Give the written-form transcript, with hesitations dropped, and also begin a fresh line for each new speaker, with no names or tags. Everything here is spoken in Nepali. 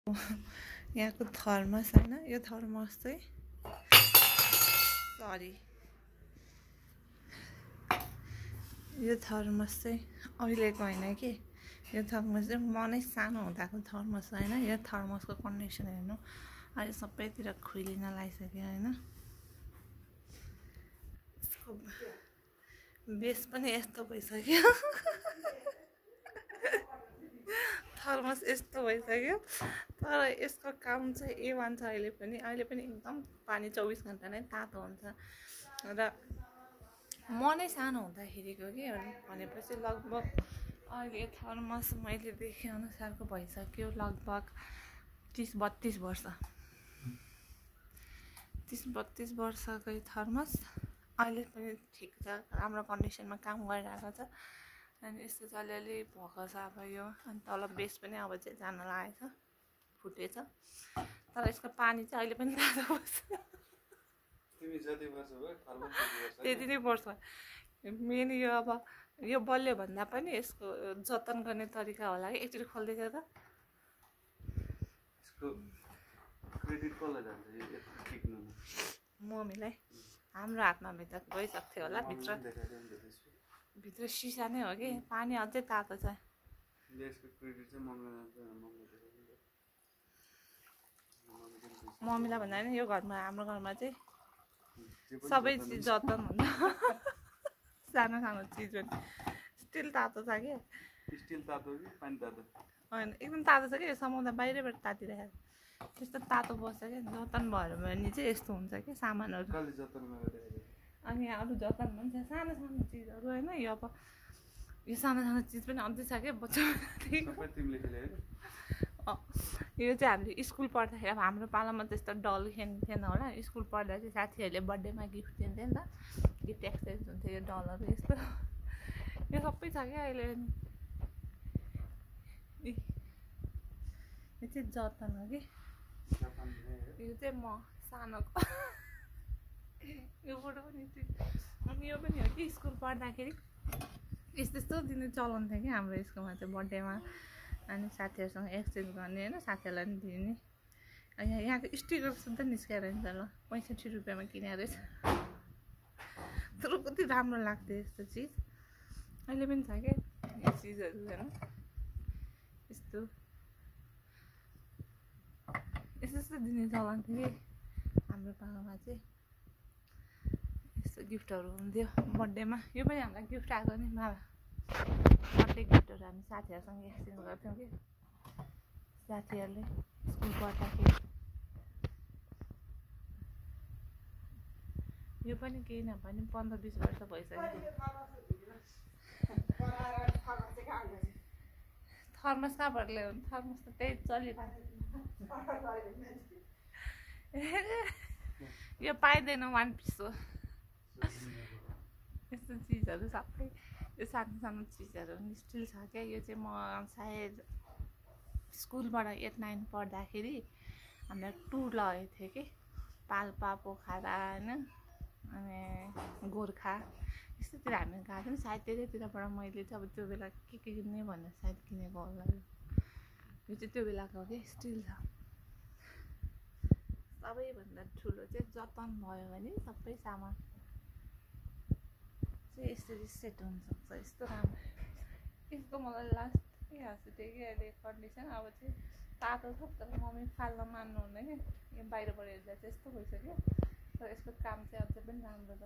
यहाँको थर्मस होइन, यो थर्मस चाहिँ सरी यो थर्मस चाहिँ अहिलेको होइन कि यो थर्मस चाहिँ म नै सानो हुँदाको थर्मस होइन। यो थर्मसको कन्डिसन हेर्नु, अहिले सबैतिर खुइलिन लागिसक्यो होइन। यसको बेस पनि यस्तो भइसक्यो थर्मस यस्तो भइसक्यो, तर यसको काम चाहिँ A1 छ। अहिले पनि एकदम पानी 24 घन्टा नै तातो हुन्छ। र म नै सानो हुँदाखेरिको के भनेपछि लगभग अहिले थर्मस मैले देखेअनुसारको भइसक्यो लगभग 30-32 वर्ष। 30-32 वर्षको थर्मस अहिले पनि ठिक छ, राम्रो कन्डिसनमा काम गरिरहेको छ। अनि यस्तो चाहिँ अलिअलि भएको छ अब यो। अनि तल बेस पनि अब चाहिँ जान लागेको छ, फुटेछ। तर यसको पानी चाहिँ अहिले पनि तातो बस्छ। त्यति नै पर्छ। मेन यो अब यो बल्यो भन्दा पनि यसको जतन गर्ने तरिका होला कि एकचोटि खोलिदिएको त मम्मीलाई हाम्रो हातमा भित्र गइसक्थ्यो होला। भित्र सिसा नै हो कि पानी अझै तातो छ। मम्मीलाई भन्दा पनि यो घरमा हाम्रो घरमा चाहिँ सबै चिज जतन हुन्छ सानो सानो चिज पनि। स्टिल तातो छ कि स्टिल तातो कि पानी तातो होइन, एकदम तातो छ कि समाउँदा बाहिरबाट तातिरहेको त्यस्तो तातो बस्छ क्या। जतन भयो भने चाहिँ यस्तो हुन्छ कि सामानहरू। अनि यहाँ अरू जतन पनि छ, सानो सानो चिजहरू होइन। यो अब यो सानो सानो चिज पनि अझै छ क्या बच्चादेखिको। यो चाहिँ हामीले स्कुल पढ्दाखेरि अब हाम्रो पालामा त्यस्तो डल खेल्थेन होला। स्कुल पढ्दा चाहिँ साथीहरूले बर्थडेमा गिफ्ट दिन्थ्यो नि त, गिफ्ट एक्सचेन्ज हुन्थ्यो यो डलहरू यस्तो। यो सबै छ क्या अहिले। यो चाहिँ जतन हो कि यो चाहिँ म सानोको यो फोटो पनि। अनि यो पनि हो कि स्कुल पढ्दाखेरि यस्तो यस्तो दिने चलन थियो कि हाम्रो स्कुलमा चाहिँ बर्थडेमा। अनि साथीहरूसँग एक्सचेन्ज गर्ने होइन, साथीहरूलाई पनि दिने। अनि यहाँको स्टिकर सुधा निस्केर हुन्छ ल, 65 रुपियाँमा किनेको रहेछ। तर कति राम्रो लाग्थ्यो यस्तो चिज। अहिले पनि छ क्या यो चिजहरू होइन। यस्तो यस्तो दिने चलन थियो कि हाम्रो पालामा चाहिँ। यस्तो गिफ्टहरू हुन्थ्यो बर्थडेमा। यो पनि हामीलाई गिफ्ट आएको नि बाबा। बर्थडे गिफ्टहरू हामी साथीहरूसँग एक्सचेन्ज गर्थ्यौँ कि साथीहरूले स्कुल पढ्दाखेरि। यो पनि केही नभए 15-20 वर्ष भइसक्यो। थर्मस कहाँबाट ल्यायो? थर्मस त त्यही चलिरहेको। यो पाइँदैन, 1 पिस हो। यस्तो चिजहरू सबै यो सानो सानो चिजहरू स्टिल छ क्या। यो चाहिँ म सायद स्कुलबाट 8-9 पढ्दाखेरि हामीलाई टुर लगेको थियो कि पाल्पा, पोखरा होइन, अनि गोर्खा यस्तोतिर हामी गएको थियौँ। सायद त्यतैतिरबाट मैले चाहिँ अब त्यो बेला के किन्ने भनेर सायद किनेको होला। यो चाहिँ त्यो बेलाको हो कि स्टिल छ। सबैभन्दा ठुलो चाहिँ जतन भयो भने सबै सामान चाहिँ यसरी सेट हुनसक्छ। यस्तो राम्रो यसको मलाई लास्ट हाँसु थियो कि अहिले कन्डिसन। अब चाहिँ तातो छ, तर मम्मी फाल्न मान्नु हुँदैन। यो बाहिरबाट हेर्दा चाहिँ यस्तो भइसक्यो, तर यसको काम चाहिँ अझै पनि राम्रो छ।